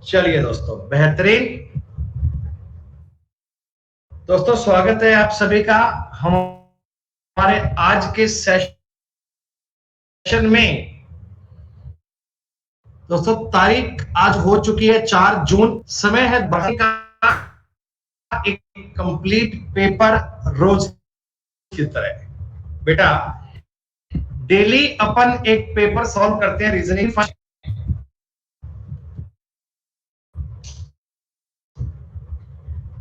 चलिए दोस्तों, बेहतरीन। दोस्तों स्वागत है आप सभी का हमारे आज के सेशन में। दोस्तों तारीख आज हो चुकी है 4 जून। समय है बाकी का एक कंप्लीट पेपर रोज की तरह। बेटा डेली अपन एक पेपर सॉल्व करते हैं रीजनिंग।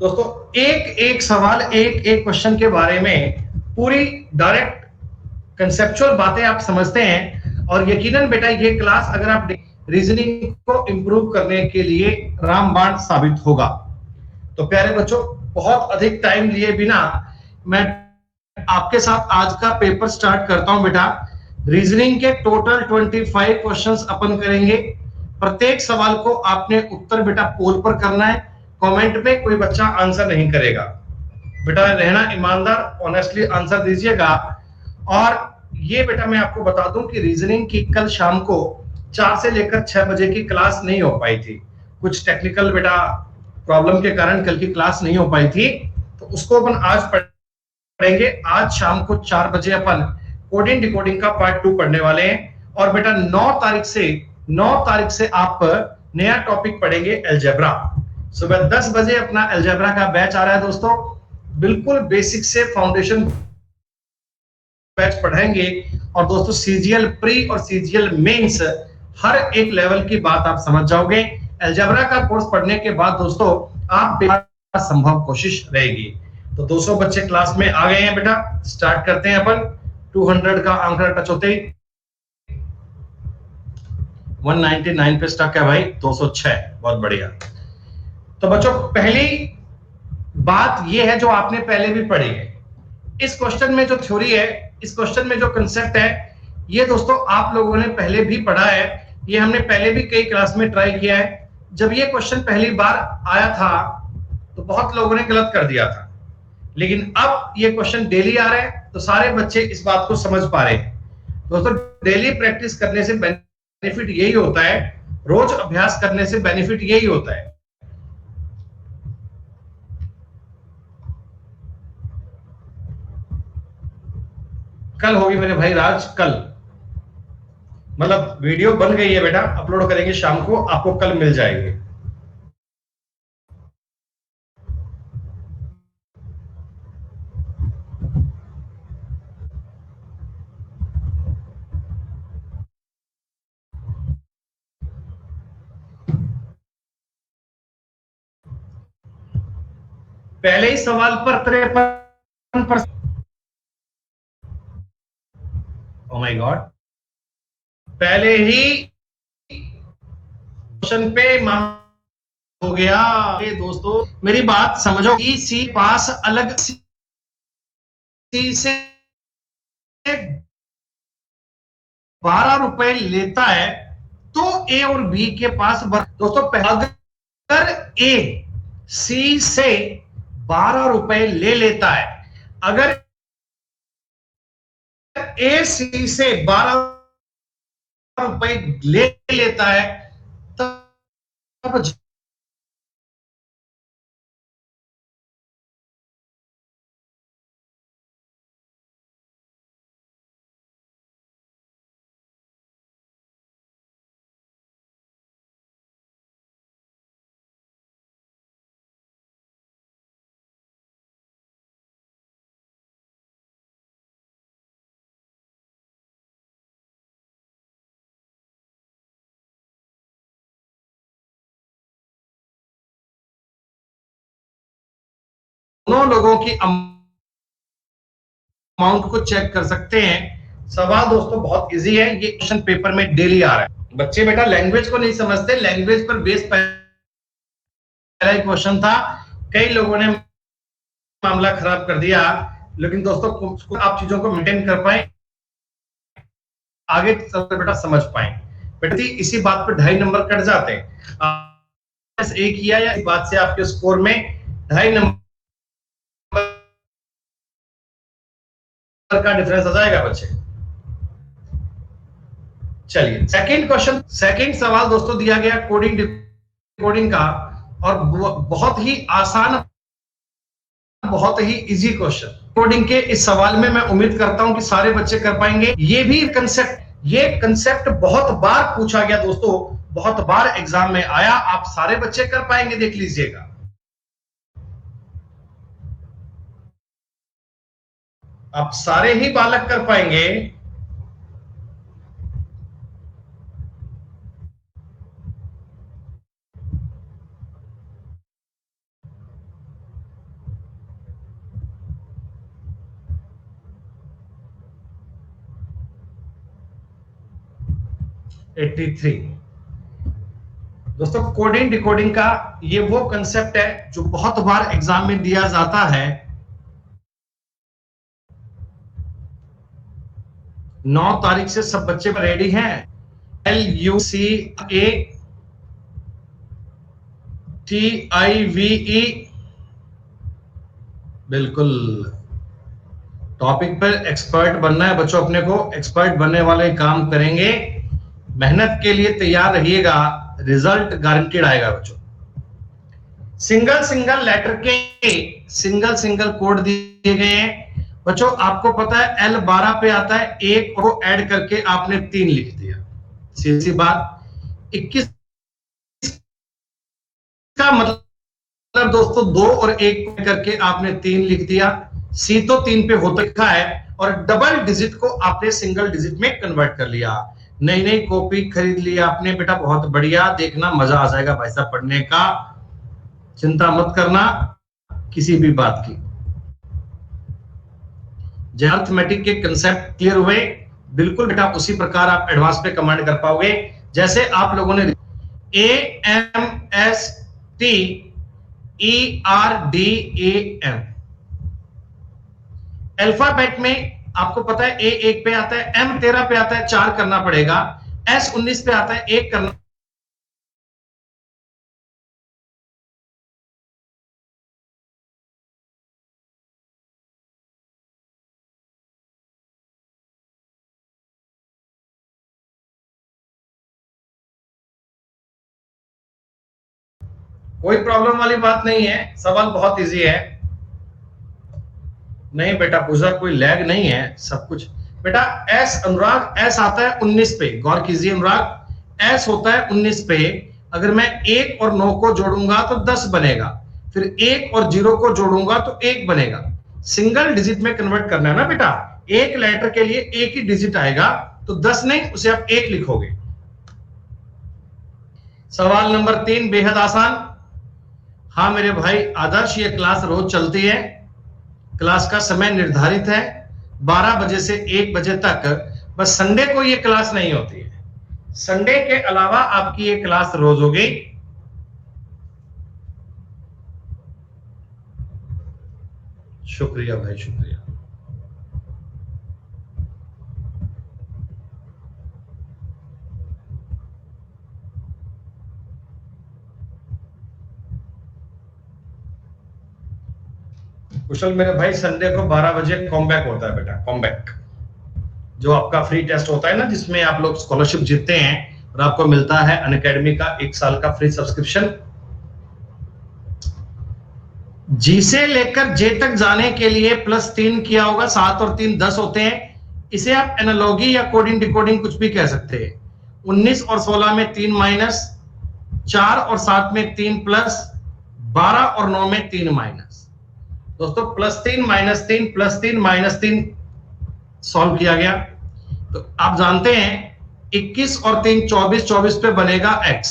दोस्तों एक एक सवाल, एक एक क्वेश्चन के बारे में पूरी डायरेक्ट कंसेप्चुअल बातें आप समझते हैं। और यकीनन बेटा ये क्लास अगर आप रीजनिंग को इंप्रूव करने के लिए रामबाण साबित होगा। तो प्यारे बच्चों, बहुत अधिक टाइम लिए बिना मैं आपके साथ आज का पेपर स्टार्ट करता हूं। बेटा रीजनिंग के टोटल 25 क्वेश्चंस अपन करेंगे। प्रत्येक सवाल को आपने उत्तर बेटा पोल पर करना है। कमेंट में कोई बच्चा आंसर नहीं करेगा। बेटा रहना ईमानदार, ऑनेस्टली आंसर दीजिएगा। और ये बेटा मैं आपको बता दूं कि रीजनिंग की कल शाम को 4 से लेकर 6 बजे की क्लास नहीं हो पाई थी। कुछ टेक्निकल बेटा प्रॉब्लम के कारण कल की क्लास नहीं हो पाई थी, तो उसको अपन आज पढ़ेंगे। आज शाम को 4 बजे अपन कोडिंग डिकोडिंग का पार्ट 2 पढ़ने वाले हैं। और बेटा 9 तारीख से आप नया टॉपिक पढ़ेंगे अलजेब्रा। सुबह 10 बजे अपना अलजेब्रा का बैच आ रहा है दोस्तों। बिल्कुल बेसिक से फाउंडेशन बैच पढ़ाएंगे। और दोस्तों सीजीएल प्री और सीजीएल मेंस हर एक लेवल की बात आप समझ जाओगे। अलजेब्रा का कोर्स पढ़ने के बाद दोस्तों आप संभव कोशिश रहेगी। तो 200 बच्चे क्लास में आ गए हैं बेटा। स्टार्ट करते हैं अपन। 200 का आंकड़ा टच होते ही 199 पे स्टक है भाई। 206, बहुत बढ़िया। तो बच्चों पहली बात यह है जो आपने पहले भी पढ़ी है। इस क्वेश्चन में जो थ्योरी है, इस क्वेश्चन में जो कंसेप्ट है, ये दोस्तों आप लोगों ने पहले भी पढ़ा है। ये हमने पहले भी कई क्लास में ट्राई किया है। जब ये क्वेश्चन पहली बार आया था तो बहुत लोगों ने गलत कर दिया था, लेकिन अब ये क्वेश्चन डेली आ रहे हैं तो सारे बच्चे इस बात को समझ पा रहे हैं। दोस्तों डेली प्रैक्टिस करने से बेनिफिट यही होता है, रोज अभ्यास करने से बेनिफिट यही होता है। कल होगी मेरे भाई राज, कल मतलब वीडियो बन गई है बेटा, अपलोड करेंगे शाम को, आपको कल मिल जाएगी। पहले ही सवाल पर 53%। ओ माय गॉड, पहले ही क्वेश्चन पे हो गया। ये दोस्तों मेरी बात समझो, सी पास अलग सी से 12 रुपए लेता है तो ए और बी के पास दोस्तों अगर ए सी से 12 रुपए ले लेता है, अगर ए सी से 12 रुपए ले लेता है तब दोनों लोगों की अमाउंट को चेक कर सकते हैं। सवाल दोस्तों बहुत इजी है, ये क्वेश्चन पेपर में डेली आ रहा है। बच्चे बेटा लैंग्वेज को नहीं समझते, लैंग्वेज पर बेस पहला क्वेश्चन था, कई लोगों ने मामला खराब कर दिया। लेकिन दोस्तों आप चीजों को मेंटेन कर पाए, आगे बेटा समझ पाए। बेटा इसी बात पर 2.5 नंबर कट जाते हैं। एक किया या इस बात से आपके स्कोर में 2.5 नंबर का डिफरेंस आ जाएगा बच्चे। चलिए सेकंड क्वेश्चन, सेकंड सवाल दोस्तों दिया गया कोडिंग डिकोडिंग का, और बहुत ही आसान, बहुत ही इजी क्वेश्चन कोडिंग के इस सवाल में मैं उम्मीद करता हूं कि सारे बच्चे कर पाएंगे। ये कंसेप्ट बहुत बार पूछा गया दोस्तों, बहुत बार एग्जाम में आया, आप सारे बच्चे कर पाएंगे, देख लीजिएगा। आप सारे ही बालक कर पाएंगे। दोस्तों कोडिंग डिकोडिंग का ये वो कंसेप्ट है जो बहुत बार एग्जाम में दिया जाता है। 9 तारीख से सब बच्चे रेडी हैं। LUCATIVE, बिल्कुल टॉपिक पर एक्सपर्ट बनना है बच्चों, अपने को एक्सपर्ट बनने वाले काम करेंगे, मेहनत के लिए तैयार रहिएगा, रिजल्ट गारंटीड आएगा बच्चों। सिंगल सिंगल लेटर के सिंगल सिंगल कोड दिए गए हैं बच्चों। आपको पता है L12 पे आता है 1 को ऐड करके आपने 3 लिख दिया, सीधी बात। 21 का मतलब दोस्तों 2 और 1 करके आपने 3 लिख दिया। सी तो 3 पे होता लिखा है, और डबल डिजिट को आपने सिंगल डिजिट में कन्वर्ट कर लिया। नई नई कॉपी खरीद लिया आपने बेटा, बहुत बढ़िया, देखना मजा आ जाएगा भाई साहब पढ़ने का, चिंता मत करना किसी भी बात की। अर्थमेटिक के कंसेप्ट क्लियर हुए, बिल्कुल बेटा उसी प्रकार आप एडवांस पे कमांड कर पाओगे जैसे आप लोगों ने AMSTERDAM। अल्फाबेट में आपको पता है A 1 पे आता है, M 13 पे आता है, 4 करना पड़ेगा, S 19 पे आता है, 1 करना। कोई प्रॉब्लम वाली बात नहीं है, सवाल बहुत इजी है। नहीं बेटा पूजा कोई लैग नहीं है, सब कुछ बेटा। एस अनुराग, एस आता है 19 पे, गौर कीजिए अनुराग, एस होता है 19 पे। अगर मैं 1 और 9 को जोड़ूंगा तो 10 बनेगा, फिर 1 और 0 को जोड़ूंगा तो 1 बनेगा। सिंगल डिजिट में कन्वर्ट करना है ना बेटा, एक लेटर के लिए एक ही डिजिट आएगा, तो 10 नहीं, उसे आप 1 लिखोगे। सवाल नंबर 3 बेहद आसान। हाँ मेरे भाई आदर्श, ये क्लास रोज चलती है, क्लास का समय निर्धारित है 12 बजे से 1 बजे तक, बस संडे को ये क्लास नहीं होती है। संडे के अलावा आपकी ये क्लास रोज होगी। शुक्रिया भाई, शुक्रिया। कुशल मेरे भाई, संडे को 12 बजे कॉमबैक होता है बेटा, कॉमबैक जो आपका फ्री टेस्ट होता है ना, जिसमें आप लोग स्कॉलरशिप जीतते हैं और आपको मिलता है अनअकैडमी का 1 साल का फ्री सब्सक्रिप्शन। जी से लेकर जे तक जाने के लिए +3 किया होगा, 7 और 3 10 होते हैं। इसे आप एनालॉगी या कोडिंग डिकोडिंग कुछ भी कह सकते हैं। 19 और 16 में 3 माइनस, 4 और 7 में 3 प्लस, 12 और 9 में 3 माइनस। दोस्तों +3 -3 +3 -3 सॉल्व किया गया। तो आप जानते हैं 21 और 3 24, 24 पे बनेगा x,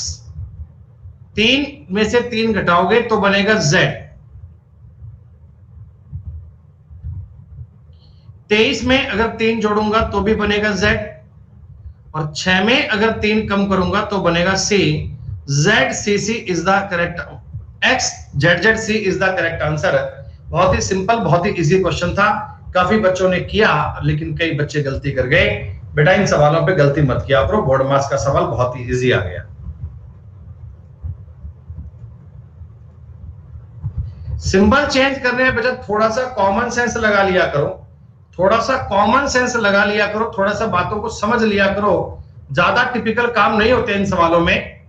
3 में से 3 घटाओगे तो बनेगा z, 23 में अगर 3 जोड़ूंगा तो भी बनेगा z, और 6 में अगर 3 कम करूंगा तो बनेगा c। ZCC is the correct, XZZC is the correct answer. बहुत ही सिंपल, बहुत ही इजी क्वेश्चन था, काफी बच्चों ने किया लेकिन कई बच्चे गलती कर गए। बेटा इन सवालों पे गलती मत किया करो, बोर्ड मास का सवाल बहुत ही इजी आ गया। सिंबल चेंज करने में बेटा थोड़ा सा कॉमन सेंस लगा लिया करो, थोड़ा सा कॉमन सेंस लगा लिया करो, थोड़ा सा बातों को समझ लिया करो, ज्यादा टिपिकल काम नहीं होते इन सवालों में।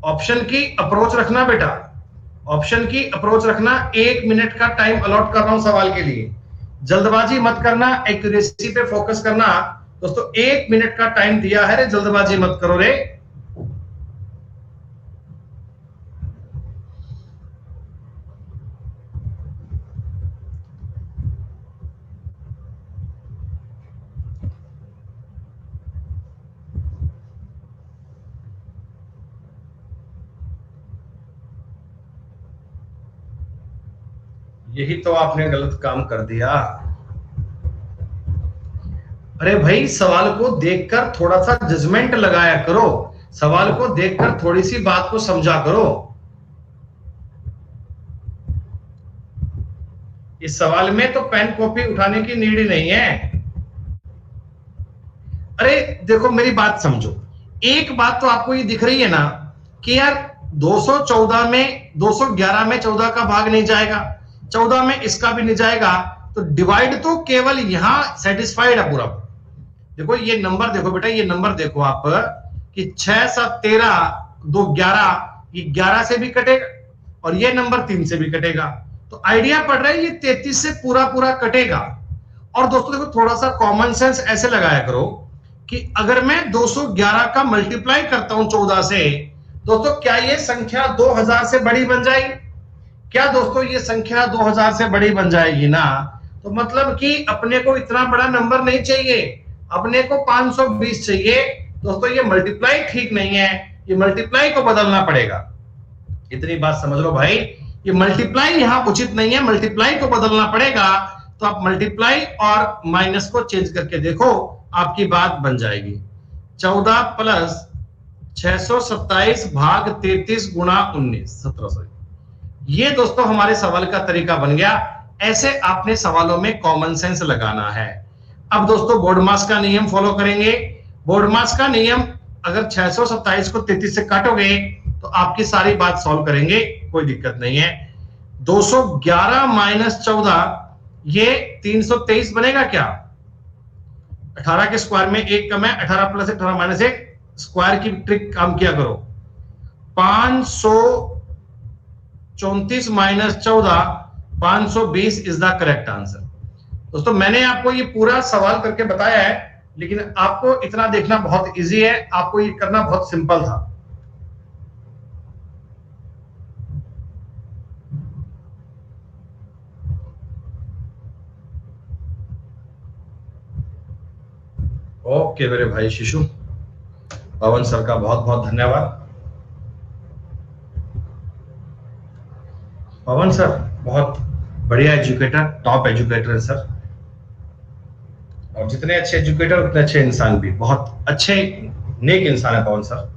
ऑप्शन की अप्रोच रखना बेटा, ऑप्शन की अप्रोच रखना। 1 मिनट का टाइम अलॉट कर रहा हूं सवाल के लिए, जल्दबाजी मत करना, एक्यूरेसी पे फोकस करना। दोस्तों 1 मिनट का टाइम दिया है रे, जल्दबाजी मत करो रे। यही तो आपने गलत काम कर दिया। अरे भाई सवाल को देखकर थोड़ा सा जजमेंट लगाया करो, सवाल को देखकर थोड़ी सी बात को समझा करो। इस सवाल में तो पेन कॉपी उठाने की नीड ही नहीं है। अरे देखो मेरी बात समझो, एक बात तो आपको ये दिख रही है ना कि यार 214 में 211 में 14 का भाग नहीं जाएगा, 14 में इसका भी नहीं जाएगा, तो डिवाइड तो केवल यहां सेटिस्फाइड है पूरा। देखो ये नंबर देखो बेटा, ये नंबर देखो आप कि 6 7 13 2 11, ये 11 से भी कटेगा और ये नंबर 3 से भी कटेगा, तो आइडिया पड़ रहा है ये 33 से पूरा पूरा कटेगा। और दोस्तों देखो थोड़ा सा कॉमन सेंस ऐसे लगाया करो कि अगर मैं 211 का मल्टीप्लाई करता हूं 14 से, दोस्तों क्या ये संख्या 2000 से बड़ी बन जाएगी? क्या दोस्तों ये संख्या 2000 से बड़ी बन जाएगी ना? तो मतलब कि अपने को इतना बड़ा नंबर नहीं चाहिए, अपने को 520 चाहिए। दोस्तों ये मल्टीप्लाई ठीक नहीं है, ये मल्टीप्लाई को बदलना पड़ेगा। इतनी बात समझ लो भाई, ये मल्टीप्लाई यहां उचित नहीं है, मल्टीप्लाई को बदलना पड़ेगा। तो आप मल्टीप्लाई और माइनस को चेंज करके देखो, आपकी बात बन जाएगी। 14 प्लस 627 भाग 33 गुणा 19 1700। ये दोस्तों हमारे सवाल का तरीका बन गया। ऐसे आपने सवालों में कॉमन सेंस लगाना है। अब दोस्तों बोर्ड मास का नियम फॉलो करेंगे। बोर्ड मास का नियम, अगर 627 को 33 से काटोगे तो आपकी सारी बात सॉल्व करेंगे, कोई दिक्कत नहीं है। 211 माइनस 14 ये 323 बनेगा क्या? 18 के स्क्वायर में 1 कम है, 18 प्लस 18 माइनस 1, स्क्वायर की ट्रिक काम किया करो। 534 minus 14 520 is the correct answer. दोस्तों मैंने आपको ये पूरा सवाल करके बताया है, लेकिन आपको इतना देखना बहुत इजी है, आपको ये करना बहुत सिंपल था। ओके मेरे भाई शिशु, पवन सर का बहुत बहुत धन्यवाद। पवन सर बहुत बढ़िया एजुकेटर, टॉप एजुकेटर है सर, और जितने अच्छे एजुकेटर उतने अच्छे इंसान भी, बहुत अच्छे नेक इंसान है पवन सर।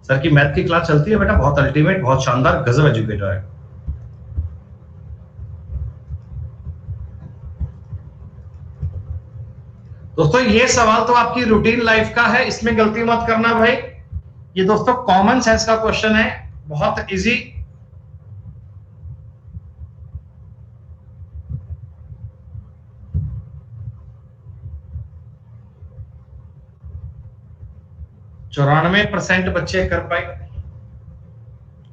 सर की मैथ की क्लास चलती है बेटा, बहुत अल्टीमेट, बहुत शानदार, गजब एजुकेटर है। दोस्तों ये सवाल तो आपकी रूटीन लाइफ का है, इसमें गलती मत करना भाई। ये दोस्तों कॉमन सेंस का क्वेश्चन है, बहुत इजी। %94 बच्चे कर पाए,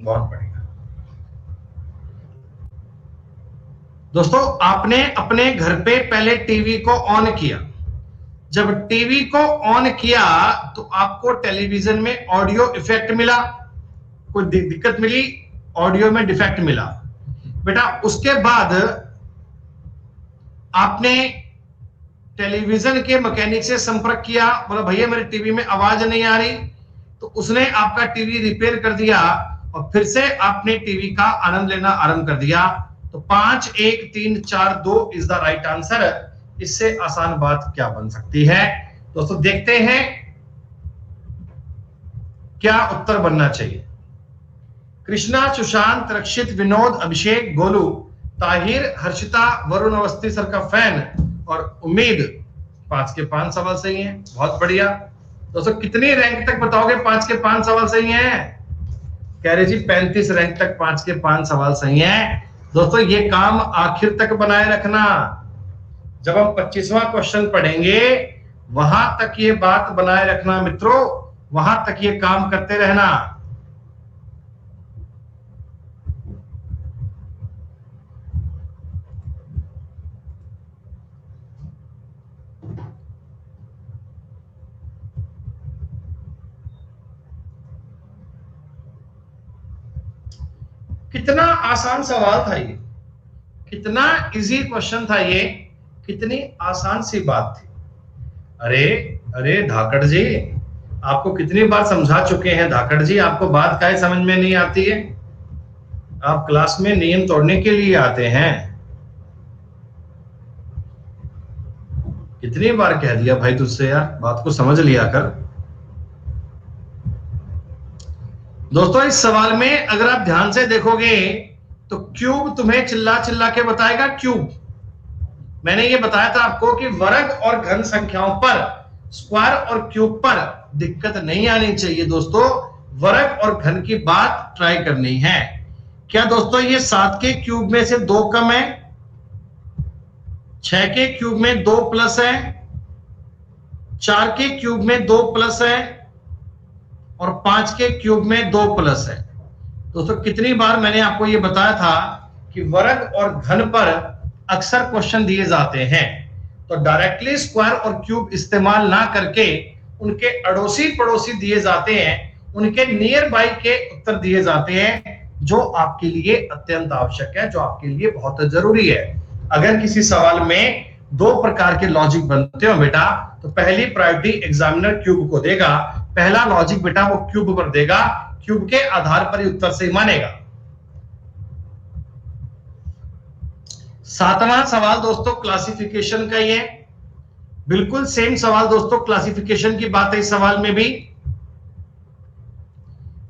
बहुत बढ़िया। दोस्तों आपने अपने घर पे पहले टीवी को ऑन किया, जब टीवी को ऑन किया तो आपको टेलीविजन में ऑडियो इफेक्ट मिला, कोई दिक्कत मिली, ऑडियो में डिफेक्ट मिला बेटा। उसके बाद आपने टेलीविजन के मैकेनिक से संपर्क किया, बोला भैया मेरे टीवी में आवाज नहीं आ रही, तो उसने आपका टीवी रिपेयर कर दिया और फिर से आपने टीवी का आनंद लेना आरंभ कर दिया। तो 5 1 3 4 2 इज द राइट आंसर। इससे आसान बात क्या बन सकती है? दोस्तों देखते हैं क्या उत्तर बनना चाहिए। कृष्णा, सुशांत, रक्षित, विनोद, अभिषेक, गोलू, ताहिर, हर्षिता, वरुण अवस्थी सर का फैन और उम्मीद 5 के 5 सवाल सही हैं, बहुत बढ़िया। दोस्तों कितनी रैंक तक बताओगे 5 के 5 सवाल सही हैं? कह रहे जी 35 रैंक तक 5 के 5 सवाल सही हैं। दोस्तों ये काम आखिर तक बनाए रखना, जब हम 25वां क्वेश्चन पढ़ेंगे वहां तक ये बात बनाए रखना मित्रों, वहां तक ये काम करते रहना। कितना आसान सवाल था ये, कितना इजी क्वेश्चन था ये, कितनी आसान सी बात थी। अरे अरे धाकड़ जी, आपको कितनी बार समझा चुके हैं धाकड़ जी, आपको बात काहे समझ में नहीं आती है? आप क्लास में नियम तोड़ने के लिए आते हैं। कितनी बार कह दिया भाई तुझसे यार, बात को समझ लिया कर। दोस्तों इस सवाल में अगर आप ध्यान से देखोगे तो क्यूब तुम्हें चिल्ला चिल्ला के बताएगा क्यूब। मैंने ये बताया था आपको कि वर्ग और घन संख्याओं पर, स्क्वायर और क्यूब पर दिक्कत नहीं आनी चाहिए दोस्तों, वर्ग और घन की बात ट्राई करनी है। क्या दोस्तों ये 7 के क्यूब में से 2 कम है? 6 के क्यूब में 2 प्लस है? 4 के क्यूब में 2 प्लस है? और 5 के क्यूब में 2 प्लस है? दोस्तों कितनी बार मैंने आपको ये बताया था कि वर्ग और घन पर अक्सर क्वेश्चन दिए जाते हैं, तो डायरेक्टली स्क्वायर और क्यूब इस्तेमाल ना करके उनके अड़ोसी पड़ोसी दिए जाते हैं, उनके नियर बाई के उत्तर दिए जाते हैं, जो आपके लिए अत्यंत आवश्यक है, जो आपके लिए बहुत जरूरी है। अगर किसी सवाल में 2 प्रकार के लॉजिक बनते हो बेटा, तो पहली प्रायोरिटी एग्जामिनर क्यूब को देगा, पहला लॉजिक बेटा वो क्यूब पर देगा, क्यूब के आधार पर ही उत्तर सही मानेगा। 7वां सवाल दोस्तों क्लासिफिकेशन का ही है, बिल्कुल सेम सवाल दोस्तों, क्लासिफिकेशन की बात है इस सवाल में भी।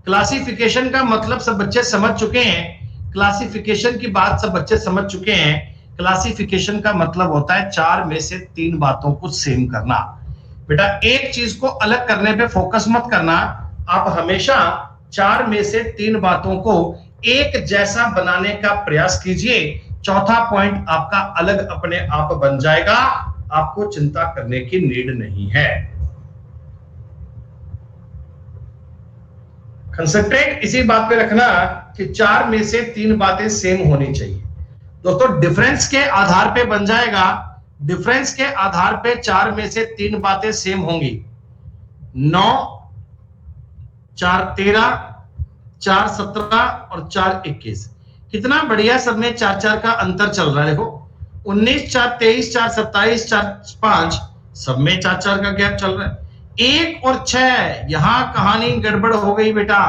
क्लासिफिकेशन का मतलब सब बच्चे समझ चुके हैं, क्लासिफिकेशन की बात सब बच्चे समझ चुके हैं। क्लासिफिकेशन का मतलब होता है 4 में से 3 बातों को सेम करना। बेटा एक चीज को अलग करने पे फोकस मत करना, आप हमेशा 4 में से 3 बातों को एक जैसा बनाने का प्रयास कीजिए। चौथा पॉइंट आपका अलग अपने आप बन जाएगा, आपको चिंता करने की नीड नहीं है। कंसंट्रेट इसी बात पे रखना कि 4 में से 3 बातें सेम होनी चाहिए। दोस्तों डिफरेंस के आधार पे बन जाएगा, डिफरेंस के आधार पे 4 में से 3 बातें सेम होंगी। 9, 4, 13, 4, 17 और 4, 21। कितना बढ़िया सब में 4-4 का अंतर चल रहा है। देखो 19, 4, 23, 4, 27, 4, 5 सब में 4-4 का गैप चल रहा है। 1 और 6 यहां कहानी गड़बड़ हो गई बेटा,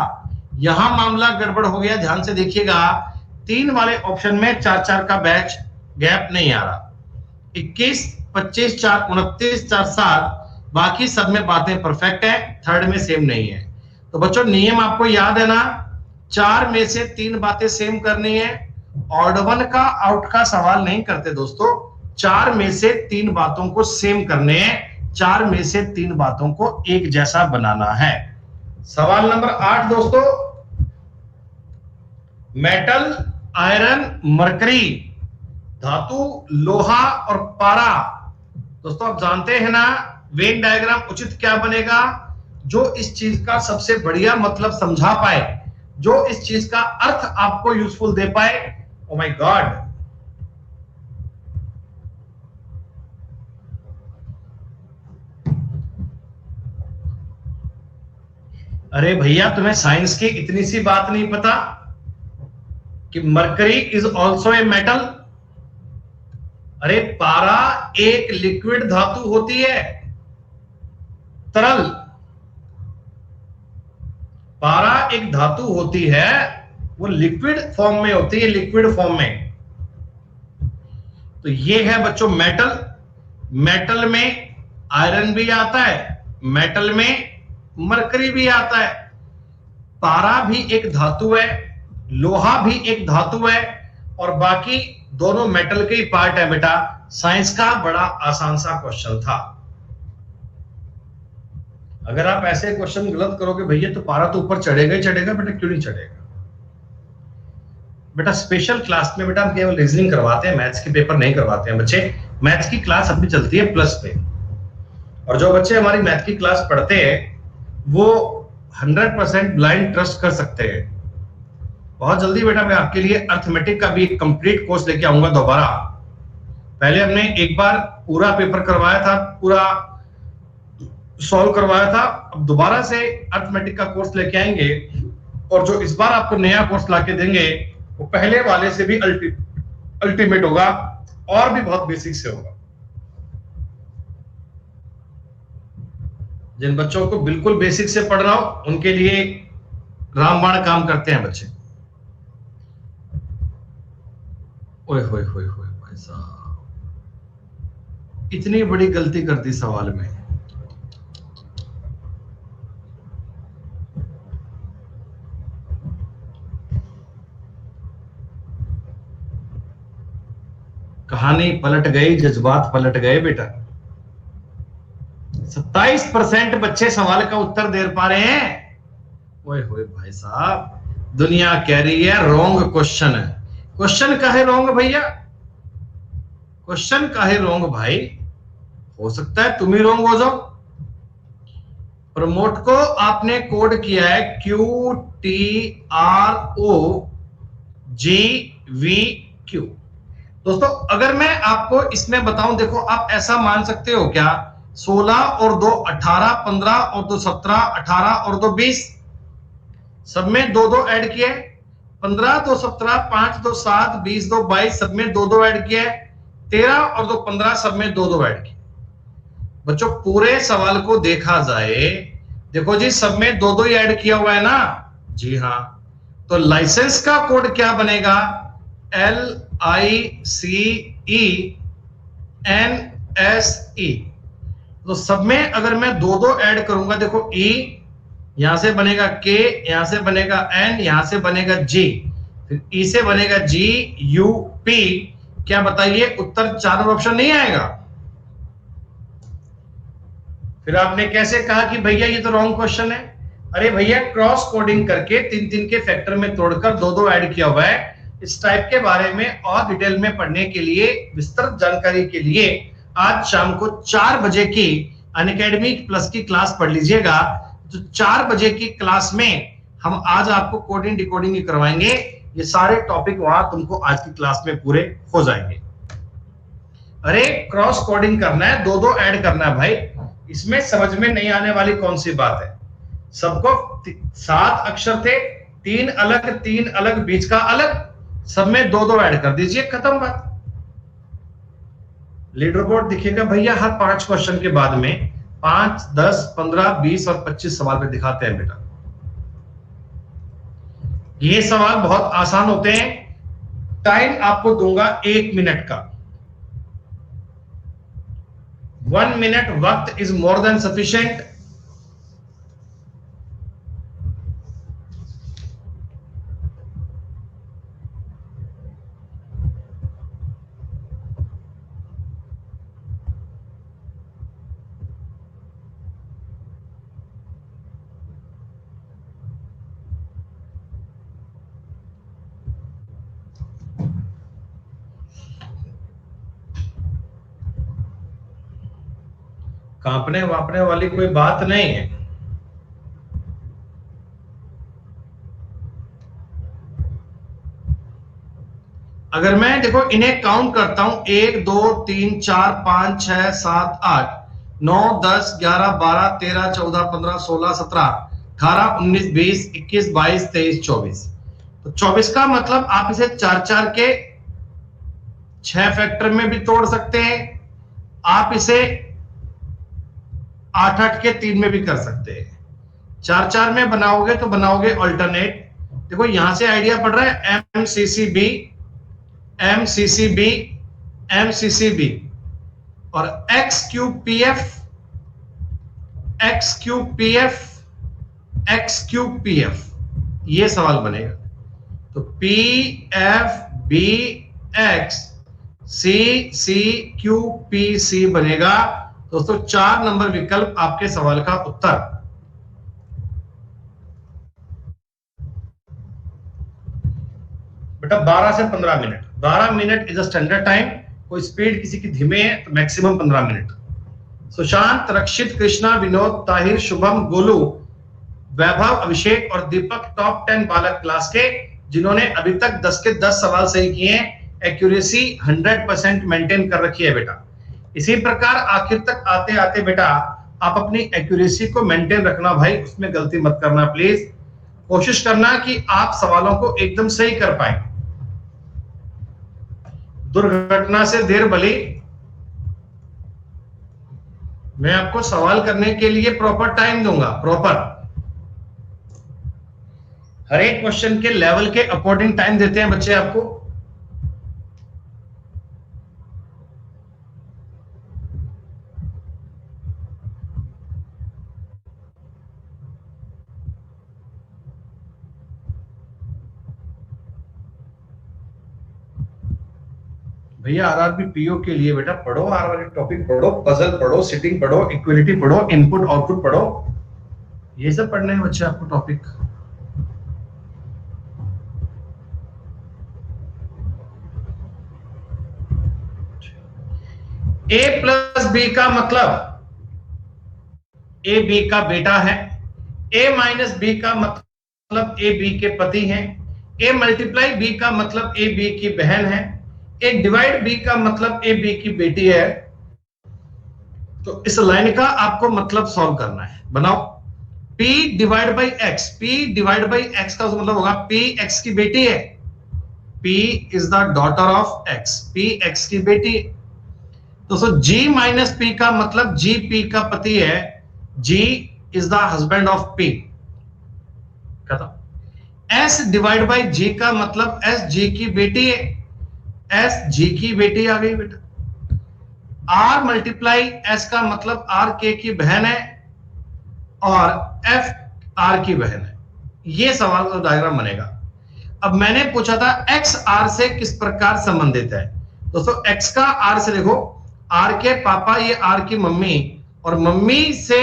यहां मामला गड़बड़ हो गया। ध्यान से देखिएगा, 3 वाले ऑप्शन में 4-4 का बैच गैप नहीं आ रहा। 21, 25, 4, 29, 4, 7 बाकी सब में बातें परफेक्ट है, थर्ड में सेम नहीं है। तो बच्चों नियम आपको याद है ना, 4 में से 3 बातें सेम करनी है। ऑड वन का आउट का सवाल नहीं करते दोस्तों, 4 में से 3 बातों को सेम करने हैं, 4 में से 3 बातों को एक जैसा बनाना है। सवाल नंबर 8 दोस्तों, मेटल, आयरन, मरकरी, धातु, लोहा और पारा। दोस्तों आप जानते हैं ना वेन डायग्राम उचित क्या बनेगा? जो इस चीज का सबसे बढ़िया मतलब समझा पाए, जो इस चीज का अर्थ आपको यूजफुल दे पाए। ओ माय गॉड, अरे भैया तुम्हें साइंस की इतनी सी बात नहीं पता कि mercury is also a metal? अरे पारा एक लिक्विड धातु होती है, तरल। पारा एक धातु होती है, वो लिक्विड फॉर्म में होती है, लिक्विड फॉर्म में। तो ये है बच्चों मेटल। मेटल में आयरन भी आता है, मेटल में मरकरी भी आता है। पारा भी एक धातु है, लोहा भी एक धातु है, और बाकी दोनों मेटल के ही पार्ट है बेटा। साइंस का बड़ा आसान सा क्वेश्चन था। अगर आप ऐसे क्वेश्चन गलत करोगे भैया तो पारा तो ऊपर चढ़ेगा ही चढ़ेगा, बेटा क्यों नहीं चढ़ेगा? बेटा स्पेशल क्लास में बेटा हम केवल रीजनिंग करवाते हैं, मैथ्स के पेपर नहीं करवाते हैं बच्चे। मैथ्स की क्लास अभी चलती है प्लस पे, और जो बच्चे हमारी मैथ की क्लास पढ़ते हैं वो 100% ब्लाइंड ट्रस्ट कर सकते हैं। बहुत जल्दी बेटा मैं आपके लिए अर्थमेटिक का भी एक कंप्लीट कोर्स लेके आऊंगा दोबारा। पहले हमने एक बार पूरा पेपर करवाया था, पूरा सॉल्व करवाया था, अब दोबारा से अर्थमेटिक का कोर्स लेके आएंगे, और जो इस बार आपको नया कोर्स लाके देंगे वो पहले वाले से भी अल्टीमेट होगा और भी बहुत बेसिक से होगा। जिन बच्चों को बिल्कुल बेसिक से पढ़ रहा हो उनके लिए रामबाण काम करते हैं बच्चे। ओए होए होए होए भाई साहब, इतनी बड़ी गलती कर दी सवाल में। कहानी पलट गई, जज्बात पलट गए बेटा। 27% बच्चे सवाल का उत्तर दे पा रहे हैं। ओए होए भाई साहब, दुनिया कह रही है रॉन्ग क्वेश्चन है। क्वेश्चन काहे रॉन्ग भैया? क्वेश्चन काहे रॉन्ग भाई? हो सकता है तुम ही रॉन्ग हो जाओ। प्रमोट को आपने कोड किया है QTROGVQ। दोस्तों अगर मैं आपको इसमें बताऊं, देखो आप ऐसा मान सकते हो क्या, 16 और 2 18, 15 और 2 17, 18 और 2 20, सब में 2-2 ऐड किए। 15 2 17, 5 2 7, 20 2 22, सब में 2-2 ऐड किए। 13 और 2 15, सब में 2-2 ऐड किए। बच्चों पूरे सवाल को देखा जाए, देखो जी सब में 2-2 ही ऐड किया हुआ है ना? जी हाँ। तो लाइसेंस का कोड क्या बनेगा? LICENSE। तो सब में अगर मैं 2-2 ऐड करूंगा, देखो E यहां से बनेगा K, यहां से बनेगा N, यहां से बनेगा G, फिर E से बनेगा GUP। क्या बताइए उत्तर 4 नंबर ऑप्शन नहीं आएगा? फिर आपने कैसे कहा कि भैया ये तो रॉन्ग क्वेश्चन है? अरे भैया क्रॉस कोडिंग करके 3-3 के फैक्टर में तोड़कर 2-2 ऐड किया हुआ है। इस टाइप के बारे में और डिटेल में पढ़ने के लिए, विस्तृत जानकारी के लिए आज शाम को 4 बजे की अनअकैडमी प्लस की क्लास पढ़ लीजिएगा। तो 4 बजे की क्लास में हम आज आपको कोडिंग डिकोडिंग ही करवाएंगे। ये सारे टॉपिक वहां तुमको आज की क्लास में पूरे हो जाएंगे। अरे क्रॉस कोडिंग करना है, 2-2 ऐड करना है भाई, इसमें समझ में नहीं आने वाली कौन सी बात है? सबको 7 अक्षर थे, 3 अलग बीच का अलग, सब में 2-2 ऐड कर दीजिए, खत्म बात। लीडर बोर्ड दिखेगा भैया हर 5 क्वेश्चन के बाद में। 5 10 15 20 और 25 सवाल पे दिखाते हैं बेटा। ये सवाल बहुत आसान होते हैं। टाइम आपको दूंगा 1 मिनट का। 1 मिनट वक्त इज मोर देन सफिशिएंट। कांपने वापने वाली कोई बात नहीं है। अगर मैं देखो इन्हें काउंट करता हूं, 1 2 3 4 5 6 7 8 9 10 11 12 13 14 15 16 17 18 19 20 21 22 23 24। तो 24 का मतलब आप इसे 4-4 के 6 फैक्टर में भी तोड़ सकते हैं। आप इसे 8-8 के 3 में भी कर सकते हैं। 4-4 में बनाओगे तो बनाओगे अल्टरनेट। देखो यहां से आइडिया पड़ रहा है MCCB MCCB MCCB और XQPF XQPF XQPF, ये सवाल बनेगा। तो PFBX CCQPC बनेगा। दोस्तों 4 नंबर विकल्प आपके सवाल का उत्तर। बेटा 12 से 15 minute, 12 minute is a standard time. कोई स्पीड किसी की धीमे है तो मैक्सिमम 15 मिनट। सुशांत, रक्षित, कृष्णा, विनोद, ताहिर, शुभम, गोलू, वैभव, अभिषेक और दीपक टॉप 10 बालक क्लास के, जिन्होंने अभी तक 10 के 10 सवाल सही किए हैं। एक्यूरेसी 100% मेंटेन कर रखी है बेटा। इसी प्रकार आखिर तक आते आते बेटा आप अपनी एक्यूरेसी को मेंटेन रखना भाई, उसमें गलती मत करना प्लीज। कोशिश करना कि आप सवालों को एकदम सही कर पाए। दुर्घटना से देर भली। मैं आपको सवाल करने के लिए प्रॉपर टाइम दूंगा, प्रॉपर हर एक क्वेश्चन के लेवल के अकॉर्डिंग टाइम देते हैं बच्चे आपको। भैया आरआरबी पीओ के लिए बेटा पढ़ो, आर वाले टॉपिक पढ़ो, पजल पढ़ो, सिटिंग पढ़ो, इक्विलिटी पढ़ो, इनपुट आउटपुट पढ़ो, ये सब पढ़ने हैं बच्चे आपको टॉपिक। ए प्लस बी का मतलब ए बी का बेटा है, ए माइनस बी का मतलब ए बी के पति हैं, ए मल्टीप्लाई बी का मतलब ए बी की बहन है, ए डिवाइड बी का मतलब ए बी की बेटी है। तो इस लाइन का आपको मतलब सॉल्व करना है। बनाओ P divide by x, P divide by x का मतलब होगा P एक्स की बेटी है, P is the daughter of x, P x की बेटी है। दोस्तों G माइनस P का मतलब G P का पति है, G is the husband of P। S divide by G का मतलब S G की बेटी है, S G की बेटी आ गई बेटा। R मल्टीप्लाई S का मतलब R K की बहन है और F R की बहन है। ये सवाल का डायग्राम बनेगा। अब मैंने पूछा था X R से किस प्रकार संबंधित है। दोस्तों X का R से देखो, R के पापा ये R की मम्मी, और मम्मी से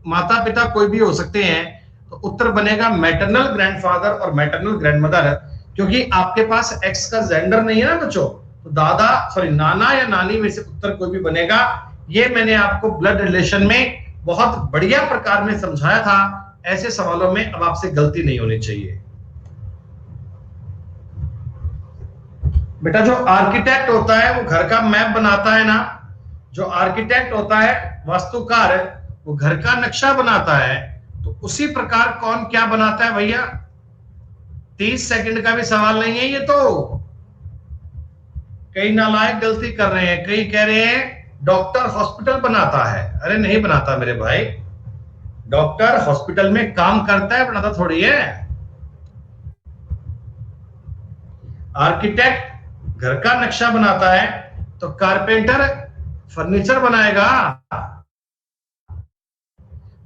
माता पिता कोई भी हो सकते हैं, तो उत्तर बनेगा मैटरनल ग्रैंडफादर और मैटरनल ग्रैंडमदर, क्योंकि आपके पास X का जेंडर नहीं है ना बच्चों, तो दादा सॉरी नाना या नानी में से उत्तर कोई भी बनेगा। ये मैंने आपको ब्लड रिलेशन में बहुत बढ़िया प्रकार में समझाया था। ऐसे सवालों में अब आपसे गलती नहीं होनी चाहिए बेटा। जो आर्किटेक्ट होता है वो घर का मैप बनाता है ना, जो आर्किटेक्ट होता है वास्तुकार वो घर का नक्शा बनाता है, तो उसी प्रकार कौन क्या बनाता है भैया। 30 सेकंड का भी सवाल नहीं है ये। तो कई नालायक गलती कर रहे हैं, कई कह रहे हैं डॉक्टर हॉस्पिटल बनाता है। अरे नहीं बनाता मेरे भाई, डॉक्टर हॉस्पिटल में काम करता है, बनाता थोड़ी है। आर्किटेक्ट घर का नक्शा बनाता है, तो कारपेंटर फर्नीचर बनाएगा।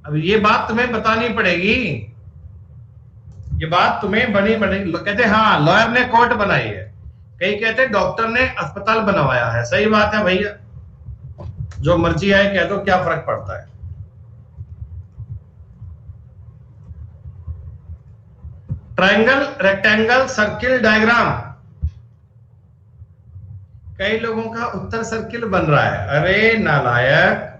अब ये बात तुम्हें बतानी पड़ेगी, ये बात तुम्हें बनी पड़ेगी। कहते हाँ लॉयर ने कोर्ट बनाई है, कई कहते डॉक्टर ने अस्पताल बनवाया है। सही बात है भैया, जो मर्जी आए कह दो, क्या फर्क पड़ता है। ट्रायंगल, रेक्टेंगल, सर्किल, डायग्राम, कई लोगों का उत्तर सर्किल बन रहा है। अरे नालायक,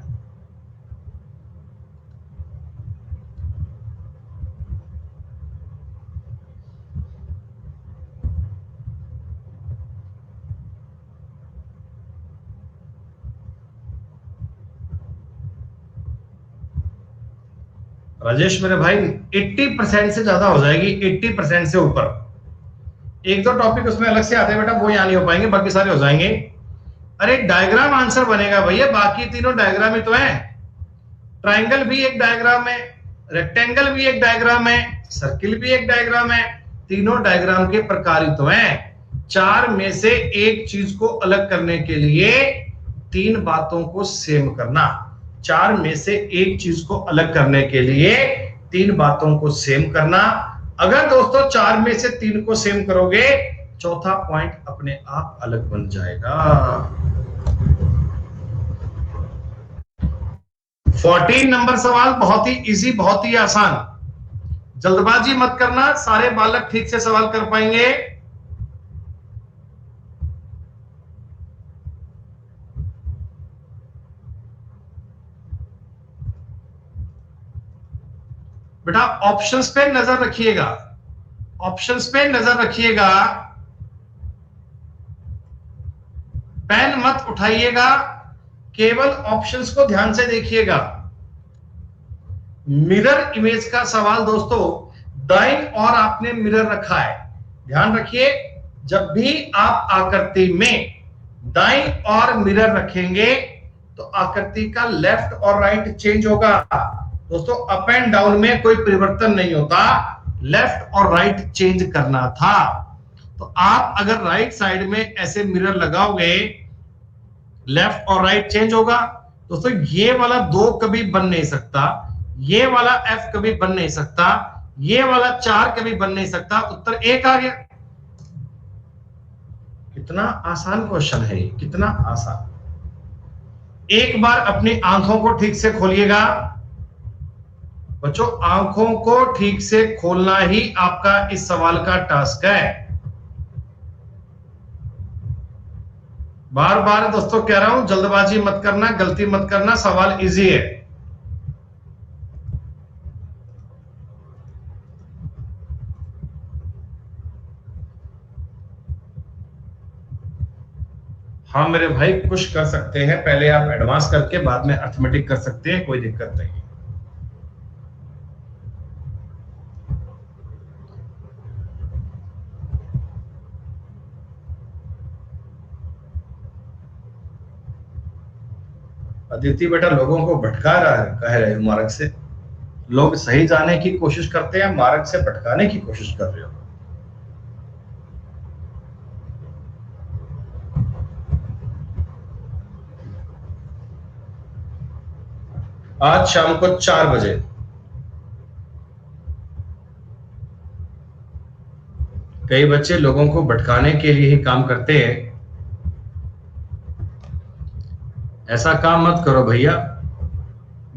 राजेश मेरे भाई 80% से ज्यादा हो जाएगी, 80% से ऊपर। एक दो टॉपिक उसमें अलग से आते हैं बेटा, वो यहां नहीं हो पाएंगे, बाकी सारे हो जाएंगे। अरे डायग्राम आंसर बनेगा भैया, बाकी तीनों डायग्राम ही तो है। ट्रायंगल भी एक डायग्राम है, रेक्टेंगल भी एक डायग्राम है, सर्किल भी एक डायग्राम है। तीनों डायग्राम के प्रकार ही तो हैं। चार में से एक चीज को अलग करने के लिए तीन बातों को सेम करना, चार में से एक चीज को अलग करने के लिए तीन बातों को सेम करना। अगर दोस्तों चार में से तीन को सेम करोगे, चौथा पॉइंट अपने आप अलग बन जाएगा। 14 नंबर सवाल बहुत ही इजी, बहुत ही आसान। जल्दबाजी मत करना, सारे बालक ठीक से सवाल कर पाएंगे। बेटा ऑप्शंस पे नजर रखिएगा, ऑप्शंस पे नजर रखिएगा, पेन मत उठाइएगा, केवल ऑप्शंस को ध्यान से देखिएगा। मिरर इमेज का सवाल दोस्तों, दाईं और आपने मिरर रखा है, ध्यान रखिए। जब भी आप आकृति में दाईं और मिरर रखेंगे तो आकृति का लेफ्ट और राइट चेंज होगा। दोस्तों अप एंड डाउन में कोई परिवर्तन नहीं होता, लेफ्ट और राइट चेंज करना था। तो आप अगर राइट साइड में ऐसे मिरर लगाओगे, लेफ्ट और राइट चेंज होगा। दोस्तों ये वाला 2 कभी बन नहीं सकता, ये वाला F कभी बन नहीं सकता, ये वाला 4 कभी बन नहीं सकता, उत्तर 1 आ गया। कितना आसान क्वेश्चन है ये, कितना आसान। एक बार अपनी आंखों को ठीक से खोलिएगा बच्चों, आंखों को ठीक से खोलना ही आपका इस सवाल का टास्क है। बार बार दोस्तों कह रहा हूं, जल्दबाजी मत करना, गलती मत करना, सवाल इजी है। हाँ मेरे भाई, कुछ कर सकते हैं, पहले आप एडवांस करके बाद में अर्थमेटिक कर सकते हैं, कोई दिक्कत नहीं। अदिति बेटा लोगों को भटका रहा है, कह रहे हो मार्ग से। लोग सही जाने की कोशिश करते हैं, मार्ग से भटकाने की कोशिश कर रहे हो। आज शाम को 4 बजे कई बच्चे लोगों को भटकाने के लिए ही काम करते हैं। ऐसा काम मत करो भैया,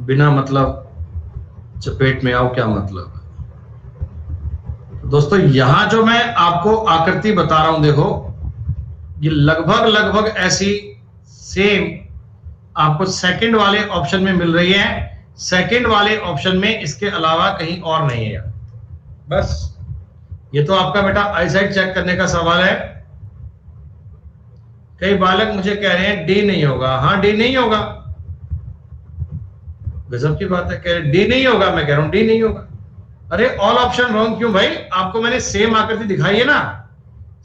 बिना मतलब चपेट में आओ, क्या मतलब। दोस्तों यहां जो मैं आपको आकृति बता रहा हूं, देखो ये लगभग ऐसी सेम आपको सेकंड वाले ऑप्शन में मिल रही है। सेकंड वाले ऑप्शन में इसके अलावा कहीं और नहीं है। बस ये तो आपका बेटा आईसाइट चेक करने का सवाल है। कई बालक मुझे कह रहे हैं डी नहीं होगा। हाँ डी नहीं होगा, गजब की बात है, कह रहे डी नहीं होगा, मैं कह रहा हूं डी नहीं होगा। अरे ऑल ऑप्शन रॉन्ग क्यों भाई, आपको मैंने सेम आकृति दिखाई है ना।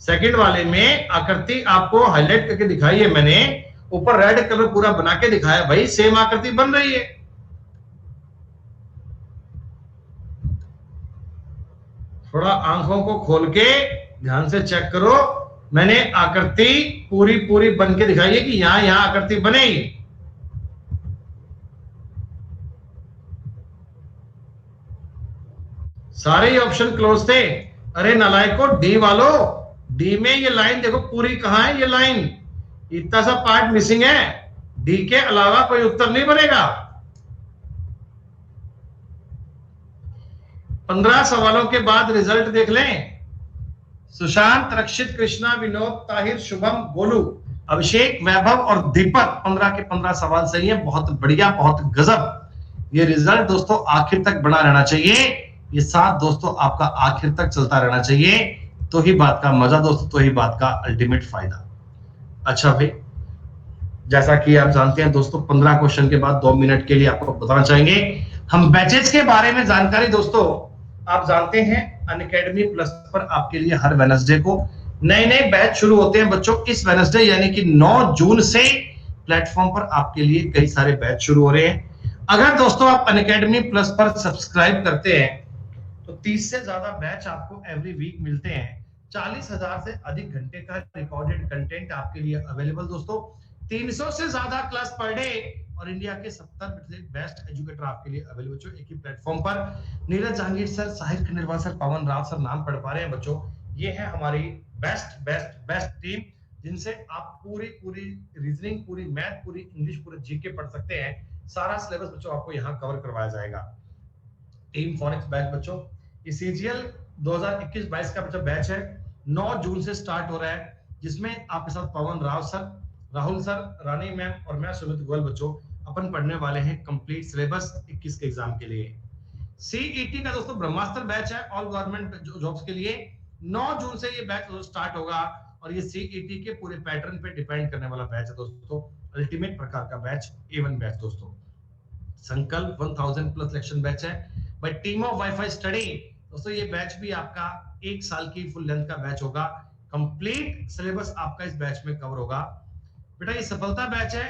सेकंड वाले में आकृति आपको हाईलाइट करके दिखाई है मैंने, ऊपर रेड कलर पूरा बना के दिखाया, भाई सेम आकृति बन रही है। थोड़ा आंखों को खोल के ध्यान से चेक करो, मैंने आकृति पूरी बन के दिखाई है कि यहां आकृति बनेगी। सारे ही ऑप्शन क्लोज थे। अरे नालायको, डी वालों, डी में ये लाइन देखो पूरी कहां है, ये लाइन इतना सा पार्ट मिसिंग है, डी के अलावा कोई उत्तर नहीं बनेगा। 15 सवालों के बाद रिजल्ट देख लें। सुशांत, रक्षित, कृष्णा, विनोद, ताहिर, शुभम, गोलू, अभिषेक, वैभव और दीपक 15 के 15 सवाल सही है। बहुत बढ़िया, बहुत गजब। ये रिजल्ट दोस्तों आखिर तक बना रहना चाहिए, ये साथ दोस्तों आपका आखिर तक चलता रहना चाहिए, तो ही बात का मजा दोस्तों, तो ही बात का अल्टीमेट फायदा। अच्छा भाई, जैसा कि आप जानते हैं दोस्तों, 15 क्वेश्चन के बाद 2 मिनट के लिए आपको बताना चाहेंगे हम बैचेस के बारे में जानकारी। दोस्तों आप जानते हैं अनअकैडमी प्लस पर आपके लिए हर वेडनेसडे को नए बैच शुरू होते हैं बच्चों। इस वेडनेसडे यानी कि 9 जून से प्लेटफॉर्म पर आपके लिए कई सारे बैच शुरू हो रहे हैं। अगर दोस्तों आप अनअकैडमी प्लस पर सब्सक्राइब करते हैं तो 30 से ज्यादा बैच आपको एवरी वीक मिलते हैं। 40,000 से अधिक घंटे का रिकॉर्डेड कंटेंट आपके लिए अवेलेबल दोस्तों। 300 से ज्यादा क्लास पर डे और इंडिया के 70 बेस्ट एजुकेटर आपके लिए अवेलेबल बच्चों एक ही प्लेटफॉर्म पर। नीरज जहांगीर सर, साहिर खंडेलवाल सर, पवन राव सर, नाम पढ़ पा रहे हैं बच्चों। ये है हमारी बेस्ट टीम, जिनसे आप पूरी रीजनिंग, पूरी मैथ, पूरी इंग्लिश, पूरे जीके पढ़ सकते हैं। सारा सिलेबस बच्चों आपको यहाँ कवर करवाया जाएगा। टीम फोनिक्स बैच बच्चों, ये सीजीएल 2021-22 का बच्चों बैच है, 9 जून से स्टार्ट हो रहा है, जिसमें आपके साथ पवन राव सर, राहुल सर, रानी मैम और मैं सुमित गोयल बच्चों अपन पढ़ने वाले हैं कंप्लीट सिलेबस 21 के एग्जाम के लिए। सीईटी का दोस्तों ब्रह्मास्त्र बैच है ऑल गवर्नमेंट जॉब्स के लिए। 9 जून से ये बैच स्टार्ट होगा और ये सीईटी के पूरे पैटर्न पे डिपेंड करने वाला बैच है दोस्तों। अल्टीमेट प्रकार का बैच, A1 बैच दोस्तों। संकल्प 1000 प्लस सिलेक्शन बैच है bye team of wifi study दोस्तों। ये बैच भी आपका 1 साल की फुल लेंथ का बैच होगा। कंप्लीट सिलेबस आपका इस बैच में कवर होगा। बेटा ये सफलता बैच है,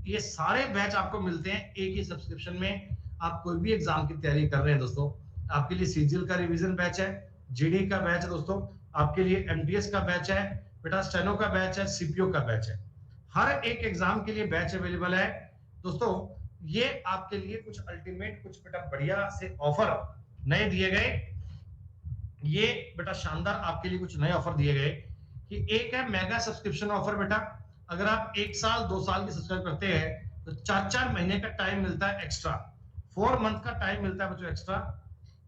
ये सारे बैच आपको मिलते हैं एक ही सब्सक्रिप्शन में। आप कोई भी एग्जाम की तैयारी कर रहे हैं दोस्तों, आपके लिए सीजीएल का रिवीजन बैच है, जीडी का बैच है दोस्तों, आपके लिए एमटीएस का बैच है, बेटा स्टेनो का बैच है, सीपीओ का बैच है। हर एक एग्जाम के लिए बैच अवेलेबल है दोस्तों। ये आपके लिए कुछ अल्टीमेट, कुछ बेटा बढ़िया से ऑफर नए दिए गए। ये बेटा शानदार आपके लिए कुछ नए ऑफर दिए गए कि एक है मेगा सब्सक्रिप्शन ऑफर। बेटा अगर आप 1 साल 2 साल की सब्सक्राइब करते हैं तो 4-4 महीने का टाइम मिलता है एक्स्ट्रा, 4 मंथ का टाइम मिलता है बच्चों एक्स्ट्रा।